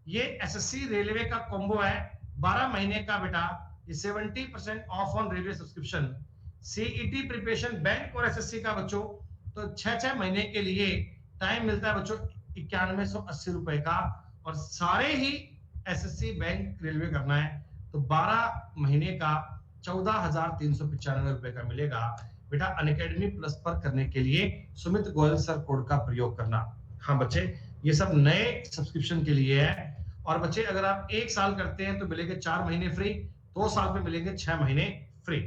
ये एसएससी रेलवे का कॉम्बो है, 12 महीने का बेटा, ये 70% of on railway subscription. CET preparation bank और एसएससी का बच्चों तो 6-6 महीने के लिए टाइम मिलता है बच्चों 9180 रुपए का। और सारे ही एसएससी बैंक रेलवे करना है तो 12 महीने का 14,395 रुपए का मिलेगा। बेटा अनअकैडमी प्लस पर करने के लिए सुमित गोयल सर कोड का प्रयोग करना। हाँ बच्चे, ये सब नए सब्सक्रिप्शन के लिए है। और बच्चे अगर आप 1 साल करते हैं तो मिलेंगे 4 महीने फ्री, 2 साल में मिलेंगे 6 महीने फ्री।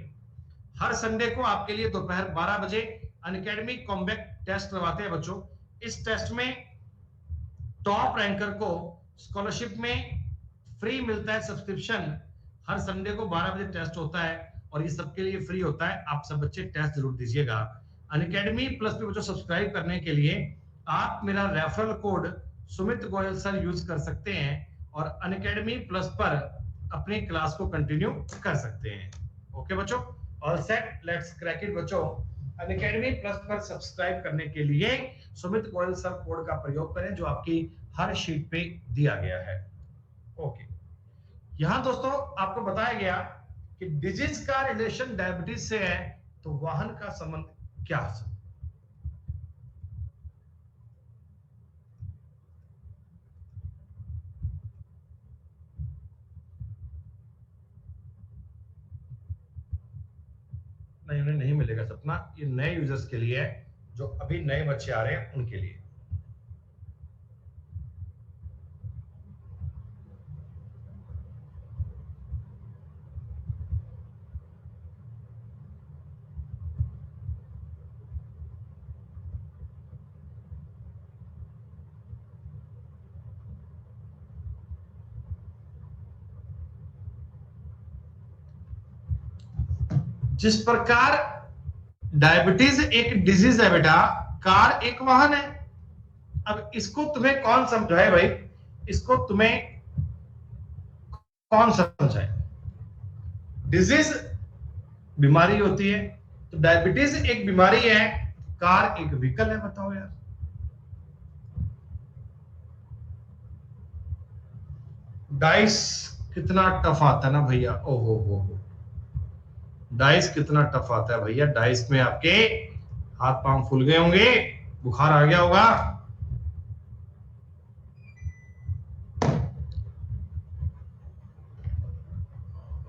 हर संडे को आपके लिए दोपहर 12 बजे अनअकैडमी कॉम्बैक्ट टेस्ट करवाते हैं बच्चों। इस टेस्ट में टॉप रैंकर को स्कॉलरशिप में फ्री मिलता है सब्सक्रिप्शन। हर संडे को 12 बजे टेस्ट होता है और ये सबके लिए फ्री होता है। आप सब बच्चे टेस्ट जरूर दीजिएगा। अनअकैडमी प्लस पे बच्चों सब्सक्राइब करने के लिए आप मेरा referral code Sumit Goyal sir use कर सकते हैं और अनअकैडमी प्लस पर अपनी क्लास को कंटिन्यू कर सकते हैं। ओके बच्चों, all set, let's crack it बच्चों। अनअकैडमी प्लस पर सब्सक्राइब करने के लिए सुमित गोयल सर कोड का प्रयोग करें जो आपकी हर शीट पे दिया गया है। ओके, यहां दोस्तों आपको बताया गया कि डिजीज का रिलेशन डायबिटीज से है तो वाहन का संबंध क्या है। नहीं, उन्हें नहीं मिलेगा सपना, ये नए यूजर्स के लिए है, जो अभी नए बच्चे आ रहे हैं उनके लिए। जिस प्रकार डायबिटीज एक डिजीज है बेटा, कार एक वाहन है। अब इसको तुम्हें कौन समझाए भाई, इसको तुम्हें कौन समझाए। डिजीज बीमारी होती है तो डायबिटीज एक बीमारी है, कार एक व्हीकल है। बताओ यार, डाइस कितना टफ आता है ना भैया, ओहो हो, डाइस कितना टफ आता है भैया। डाइस में आपके हाथ पांव फूल गए होंगे, बुखार आ गया होगा।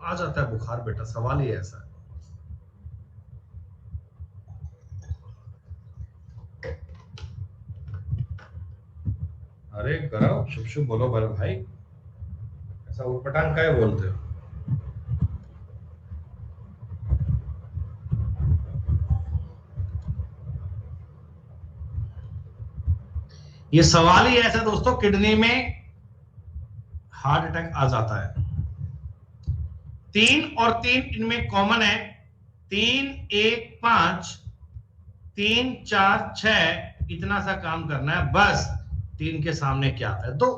आ जाता है बुखार बेटा, सवाल ही ऐसा है। अरे करो शुभ शुभ बोलो बड़े भाई, ऐसा उटपटांग क्या बोलते हो। ये सवाल ही ऐसा दोस्तों, किडनी में हार्ट अटैक आ जाता है। 3 और 3 इनमें कॉमन है, 3 1 5 3 4 6, इतना सा काम करना है बस। 3 के सामने क्या आता है, 2।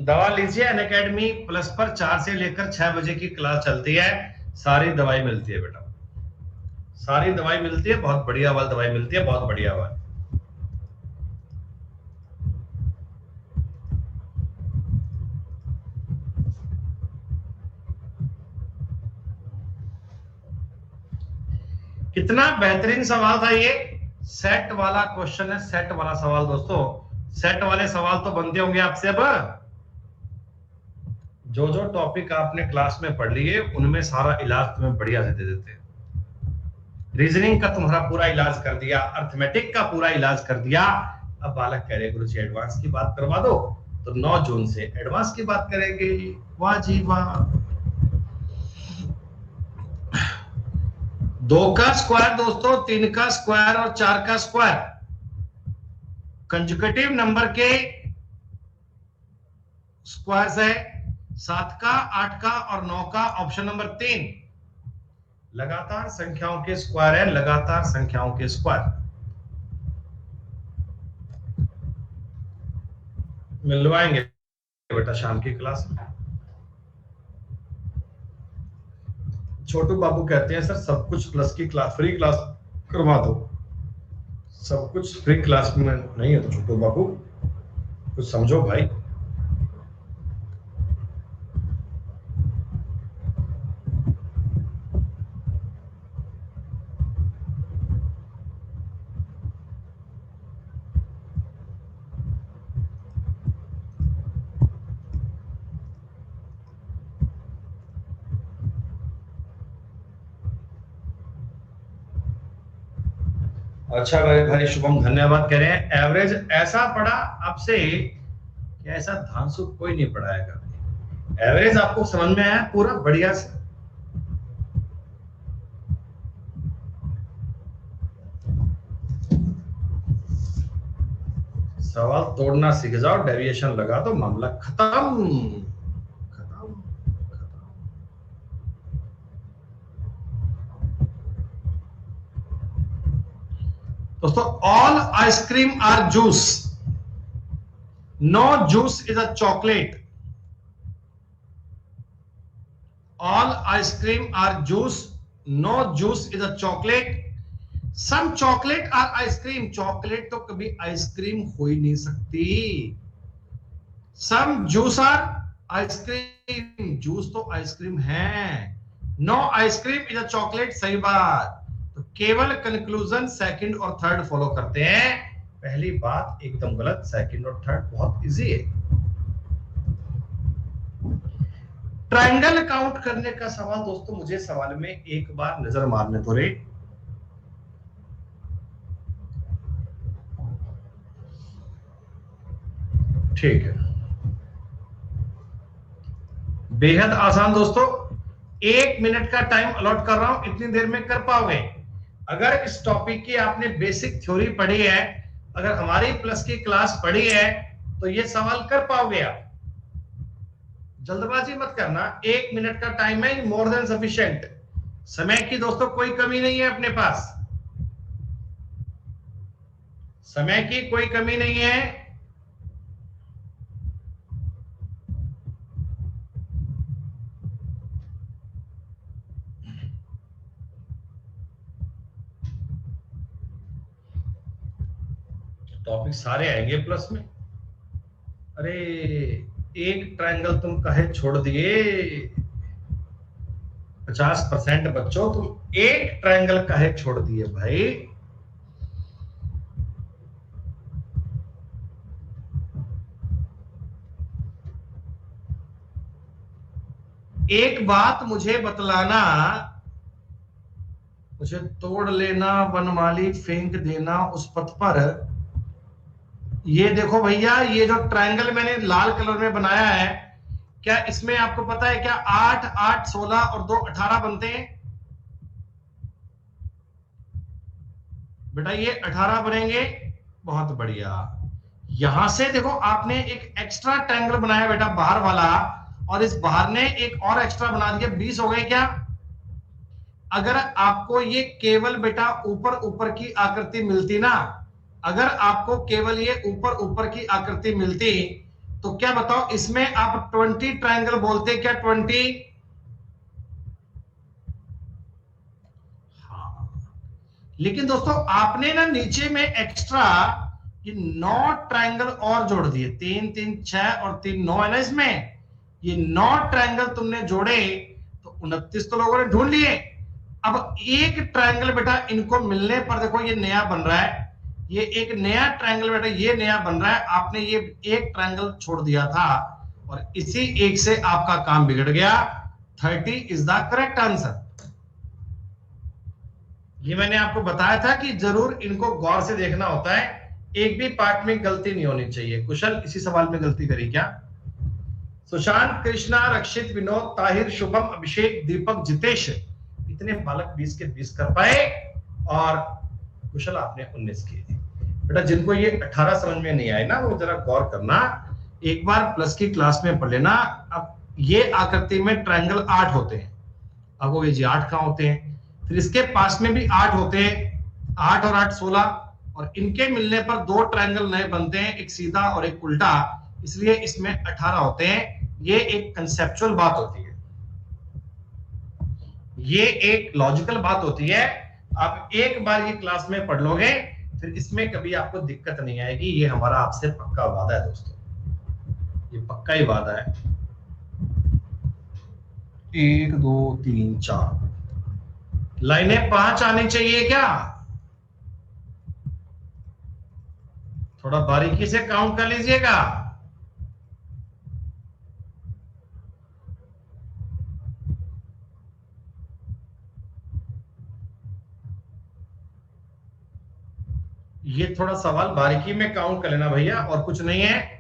दवा लीजिए, अनअकैडमी प्लस पर 4 से लेकर 6 बजे की क्लास चलती है, सारी दवाई मिलती है बेटा, सारी दवाई मिलती है, बहुत बढ़िया वाली दवाई मिलती है, बहुत बढ़िया वाली। कितना बेहतरीन सवाल था ये, सेट वाला क्वेश्चन है, सेट वाला सवाल दोस्तों। सेट वाले सवाल तो बनते होंगे आपसे। अब जो जो टॉपिक आपने क्लास में पढ़ लिए उनमें सारा इलाज तुम्हें बढ़िया से दे देते हैं। रीजनिंग का तुम्हारा पूरा इलाज कर दिया, अर्थमेटिक का पूरा इलाज कर दिया। अब बालक कह रहे गुरु जी एडवांस की बात करवा दो, तो 9 जून से एडवांस की बात करेंगे। वाह जी वाह। 2 का स्क्वायर दोस्तों 3 का स्क्वायर और 4 का स्क्वायर कंजुगेटिव नंबर के स्क्वायर है। 7 का 8 का और 9 का ऑप्शन नंबर 3 लगातार संख्याओं के स्क्वायर है, लगातार संख्याओं के स्क्वायर। मिलवाएंगे बेटा शाम की क्लास में। छोटू बाबू कहते हैं सर सब कुछ प्लस की क्लास फ्री क्लास करवा दो। सब कुछ फ्री क्लास में नहीं है तो छोटू बाबू कुछ समझो भाई। अच्छा भाई भाई शुभम धन्यवाद कह रहे हैं। एवरेज ऐसा पढ़ा आपसे कि ऐसा धांसू कोई नहीं पढ़ाएगा। एवरेज आपको समझ में आया पूरा बढ़िया से। सवाल तोड़ना सीख जाओ, डेविएशन लगा दो, मामला खत्म। दोस्तों all ice cream are juice, no juice is a chocolate. All ice cream are juice, no juice is a chocolate. Some chocolate are ice cream, chocolate तो कभी आइसक्रीम हो ही नहीं सकती। Some juice are ice cream, juice तो आइसक्रीम है। No ice cream is a chocolate, सही बात। तो केवल कंक्लूजन सेकंड और थर्ड फॉलो करते हैं। पहली बात एकदम गलत, सेकंड और थर्ड बहुत इजी है। ट्रायंगल काउंट करने का सवाल दोस्तों मुझे सवाल में एक बार नजर मारने दो रे। ठीक है, बेहद आसान दोस्तों। 1 मिनट का टाइम अलॉट कर रहा हूं, इतनी देर में कर पाओगे। अगर इस टॉपिक की आपने बेसिक थ्योरी पढ़ी है, अगर हमारी प्लस की क्लास पढ़ी है, तो ये सवाल कर पाओगे आप। जल्दबाजी मत करना, 1 मिनट का टाइम है, मोर देन सफिशिएंट। समय की दोस्तों कोई कमी नहीं है अपने पास, समय की कोई कमी नहीं है। टॉपिक सारे आएंगे प्लस में। अरे एक ट्रायंगल तुम कहे छोड़ दिए 50% बच्चों, तुम एक ट्रायंगल कहे छोड़ दिए भाई। एक बात मुझे बतलाना, मुझे तोड़ लेना बनमाली फेंक देना उस पथ पर। ये देखो भैया, ये जो ट्रायंगल मैंने लाल कलर में बनाया है, क्या इसमें आपको पता है क्या 8 8 16 और 2 18 बनते हैं? बेटा ये 18 बनेंगे, बहुत बढ़िया। यहां से देखो आपने एक एक्स्ट्रा ट्रायंगल बनाया बेटा बाहर वाला, और इस बाहर ने एक और एक्स्ट्रा बना दिया, 20 हो गए क्या? अगर आपको ये केवल बेटा ऊपर ऊपर की आकृति मिलती ना, अगर आपको केवल ये ऊपर ऊपर की आकृति मिलती, तो क्या बताओ इसमें आप 20 ट्रायंगल बोलते क्या? 20? हाँ, लेकिन दोस्तों आपने ना नीचे में एक्स्ट्रा ये 9 ट्रायंगल और जोड़ दिए। 3 3 6 और 3 9 है ना इसमें। ये 9 ट्रायंगल तुमने जोड़े तो 29 तो लोगों ने ढूंढ लिए। अब एक ट्रायंगल बेटा इनको मिलने पर देखो ये नया बन रहा है, ये एक नया ट्रायंगल बेटा ये नया बन रहा है। आपने ये एक ट्रायंगल छोड़ दिया था और इसी एक से आपका काम बिगड़ गया। 30 इज द करेक्ट आंसर। ये मैंने आपको बताया था कि जरूर इनको गौर से देखना होता है, एक भी पार्ट में गलती नहीं होनी चाहिए। कुशल इसी सवाल में गलती करी क्या? सुशांत, कृष्णा, रक्षित, विनोद, ताहिर, शुभम, अभिषेक, दीपक, जितेश, इतने बालक 20 के 20 कर पाए और कुशल आपने 19 किए। बेटा जिनको ये 18 समझ में नहीं आए ना, वो जरा गौर करना, एक बार प्लस की क्लास में पढ़ लेना। अब ये आकृति में ट्रायंगल 8 होते हैं, आपको ये जी 8 कहां होते हैं, फिर इसके पास में भी 8 होते हैं, 8 और 8 16, और इनके मिलने पर दो ट्रायंगल नए बनते हैं, एक सीधा और एक उल्टा, इसलिए इसमें 18 होते हैं। ये एक कंसेप्चुअल बात होती है, ये एक लॉजिकल बात होती है। आप एक बार ये क्लास में पढ़ लोगे, फिर इसमें कभी आपको दिक्कत नहीं आएगी। ये हमारा आपसे पक्का वादा है दोस्तों, ये पक्का ही वादा है। 1 2 3 4 लाइनें 5 आनी चाहिए क्या? थोड़ा बारीकी से काउंट कर लीजिएगा। ये थोड़ा सवाल बारीकी में काउंट कर लेना भैया, और कुछ नहीं है।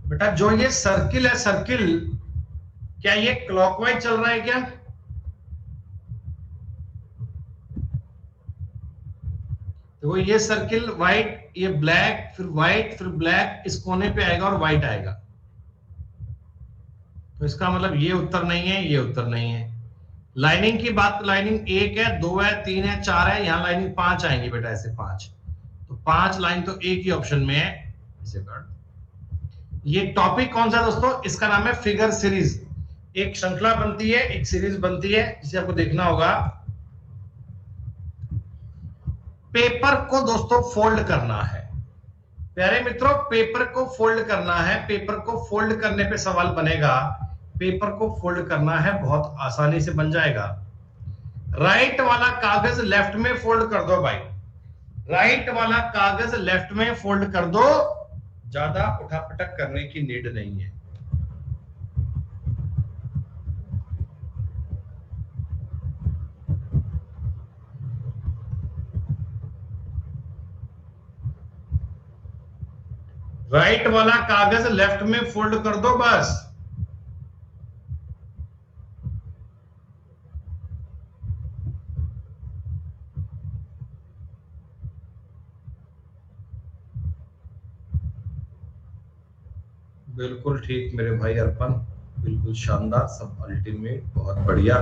बेटा जो ये सर्किल है, सर्किल क्या ये क्लॉकवाइज चल रहा है क्या? तो ये सर्किल व्हाइट, ये ब्लैक, फिर व्हाइट, फिर ब्लैक, इस कोने पे आएगा और व्हाइट आएगा। तो इसका मतलब ये उत्तर नहीं है, ये उत्तर नहीं है। लाइनिंग की बात, लाइनिंग 1 है, 2 है, 3 है, 4 है, यहां लाइनिंग 5 आएंगी बेटा, ऐसे 5। तो 5 लाइन तो एक ही ऑप्शन में है, इसे कर। ये टॉपिक कौन सा दोस्तों? इसका नाम है फिगर सीरीज। एक श्रृंखला बनती है, एक सीरीज बनती है, जिसे आपको देखना होगा। पेपर को दोस्तों फोल्ड करना है प्यारे मित्रों, पेपर को फोल्ड करना है। पेपर को फोल्ड करने पे सवाल बनेगा। पेपर को फोल्ड करना है, बहुत आसानी से बन जाएगा। राइट वाला कागज लेफ्ट में फोल्ड कर दो भाई, राइट वाला कागज लेफ्ट में फोल्ड कर दो, ज्यादा उठापटक करने की नीड नहीं है। राइट वाला कागज लेफ्ट में फोल्ड कर दो बस। बिल्कुल ठीक मेरे भाई अर्पण, बिल्कुल शानदार, सब अल्टीमेट, बहुत बढ़िया।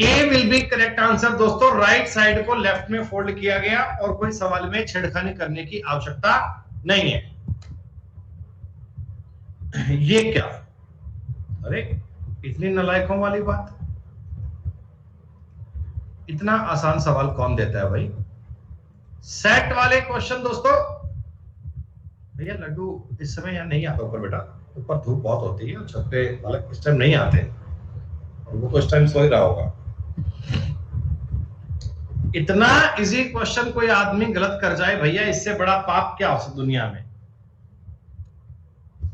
ए विल बी करेक्ट आंसर दोस्तों। राइट साइड को लेफ्ट में फोल्ड किया गया और कोई सवाल में छेड़खानी करने की आवश्यकता नहीं है। ये क्या, अरे इतनी नालायकों वाली बात, इतना आसान सवाल कौन देता है भाई? सेट वाले क्वेश्चन दोस्तों। भैया लड्डू इस समय यहाँ नहीं आता ऊपर बेटा, ऊपर धूप बहुत होती है और छत पे बालक इस टाइम नहीं आते, और वो तो इस टाइम सो ही रहा होगा। इतना इजी क्वेश्चन कोई आदमी गलत कर जाए भैया, इससे बड़ा पाप क्या हो सकता दुनिया में?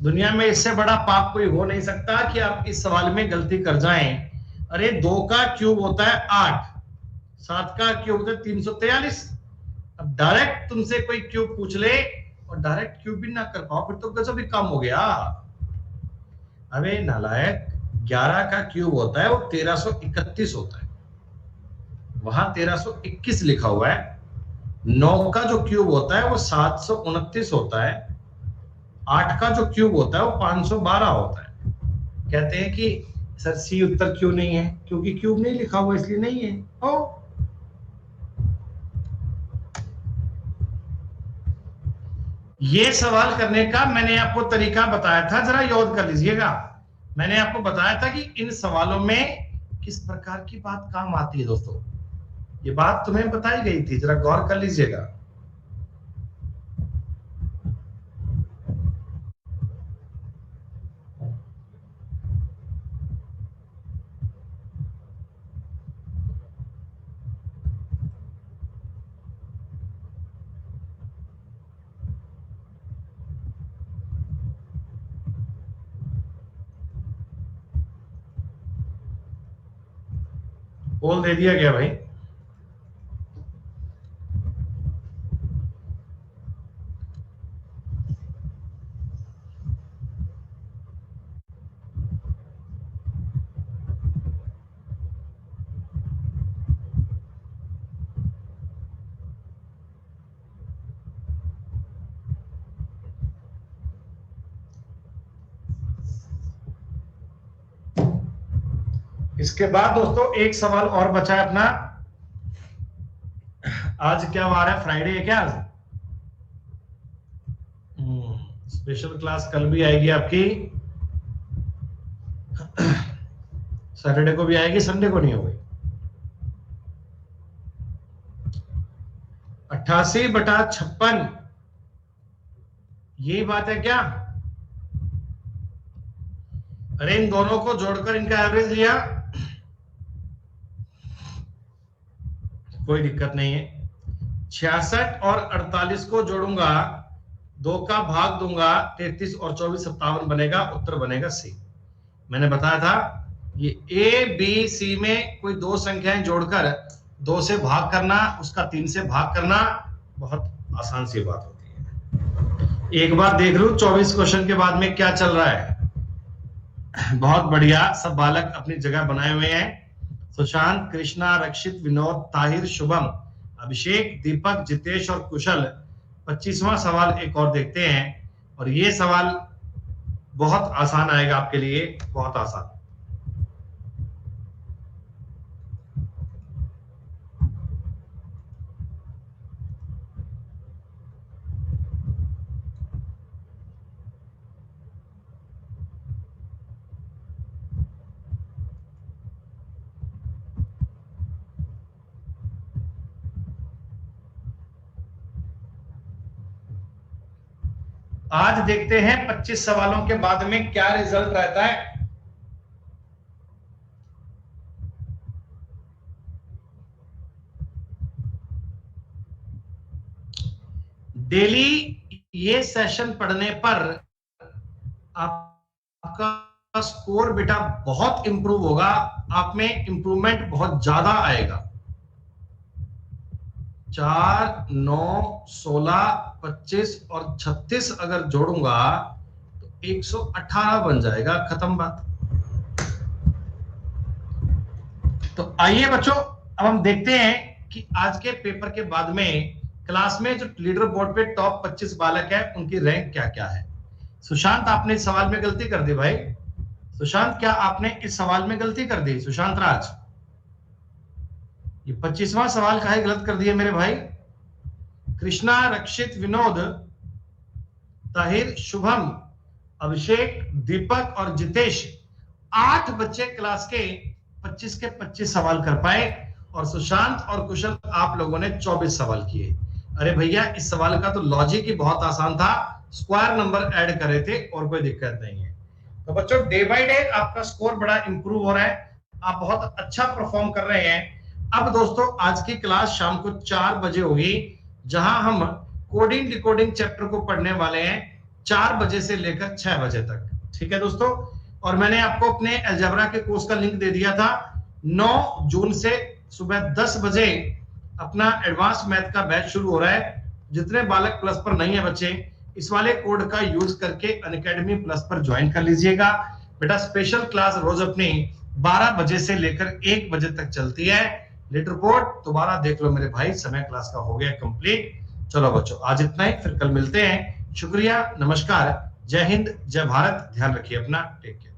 दुनिया में इससे बड़ा पाप कोई हो नहीं सकता कि आप इस सवाल में गलती कर जाएं। अरे 2 का क्यूब होता है 8, 7 का क्यूब होता है 343। अब डायरेक्ट तुमसे कोई क्यूब पूछ ले और डायरेक्ट क्यूब भी ना कर पाओ, फिर तो गजब भी कम हो गया। अबे नालायक, 11 का क्यूब होता है वो 1331 होता है, वहां 1321 लिखा हुआ है। 9 का जो क्यूब होता है वो 729 होता है। 8 का जो क्यूब होता है वो 512 होता है। कहते हैं कि सर सी उत्तर क्यों नहीं है? क्योंकि क्यूब नहीं लिखा हुआ इसलिए नहीं है। ओ ये सवाल करने का मैंने आपको तरीका बताया था, जरा याद कर लीजिएगा। मैंने आपको बताया था कि इन सवालों में किस प्रकार की बात काम आती है दोस्तों, ये बात तुम्हें बताई गई थी, जरा गौर कर लीजिएगा। पोल दे दिया गया भाई। इसके बाद दोस्तों एक सवाल और बचा है अपना। आज क्या वार है, फ्राइडे है क्या आज? स्पेशल क्लास कल भी आएगी आपकी, सैटरडे को भी आएगी, संडे को नहीं होगी। 88/56 यही बात है क्या? अरे इन दोनों को जोड़कर इनका एवरेज लिया, कोई दिक्कत नहीं है। 66 और 48 को जोड़ूंगा, 2 का भाग दूंगा, 33 और 24 57 बनेगा, उत्तर बनेगा सी। मैंने बताया था ये ए बी सी में कोई 2 संख्याएं जोड़कर 2 से भाग करना, उसका 3 से भाग करना बहुत आसान सी बात होती है। एक बार देख लूं 24 क्वेश्चन के बाद में क्या चल रहा है। बहुत बढ़िया, सब बालक अपनी जगह बनाए हुए हैं। सुशांत, कृष्णा, रक्षित, विनोद, ताहिर, शुभम, अभिषेक, दीपक, जितेश और कुशल। 25वां सवाल एक और देखते हैं, और ये सवाल बहुत आसान आएगा आपके लिए, बहुत आसान। आज देखते हैं 25 सवालों के बाद में क्या रिजल्ट रहता है। डेली ये सेशन पढ़ने पर आपका स्कोर बेटा बहुत इंप्रूव होगा, आप में इंप्रूवमेंट बहुत ज्यादा आएगा। 4, 9, 16, 25 और 36 अगर जोड़ूंगा तो 118 बन जाएगा, खत्म बात। तो आइए बच्चों, अब हम देखते हैं कि आज के पेपर के बाद में क्लास में जो लीडर बोर्ड पे टॉप 25 बालक है उनकी रैंक क्या क्या है। सुशांत, आपने इस सवाल में गलती कर दी भाई। सुशांत, क्या आपने इस सवाल में गलती कर दी? सुशांत राज, ये 25वां सवाल काहे गलत कर दिया मेरे भाई? कृष्णा, रक्षित, विनोद, ताहिर, शुभम, अभिषेक, दीपक और जितेश, 8 बच्चे क्लास के 25 के 25 सवाल कर पाए, और सुशांत और कुशल आप लोगों ने 24 सवाल किए। अरे भैया, इस सवाल का तो लॉजिक ही बहुत आसान था, स्क्वायर नंबर ऐड करे थे और कोई दिक्कत नहीं है। तो बच्चों, डे बाय डे आपका स्कोर बड़ा इंप्रूव हो रहा है, आप बहुत अच्छा परफॉर्म कर रहे हैं। अब दोस्तों, आज की क्लास शाम को 4 बजे होगी, जहां हम कोडिंग डिकोडिंग चैप्टर को पढ़ने वाले हैं 4 बजे से लेकर 6 बजे तक। ठीक है दोस्तों, और मैंने आपको अपने अलजेब्रा के कोर्स का लिंक दे दिया था। 9 जून से सुबह 10 बजे अपना एडवांस मैथ का बैच शुरू हो रहा है। जितने बालक प्लस पर नहीं है बच्चे, इस वाले कोड का यूज करके अनअकैडमी प्लस पर ज्वाइन कर लीजिएगा। बेटा, स्पेशल क्लास रोज अपनी 12 बजे से लेकर 1 बजे तक चलती है। लीडर बोर्ड दोबारा देख लो मेरे भाई, समय क्लास का हो गया कंप्लीट। चलो बच्चों, आज इतना ही, फिर कल मिलते हैं। शुक्रिया, नमस्कार, जय हिंद, जय भारत, ध्यान रखिए अपना, टेक केयर।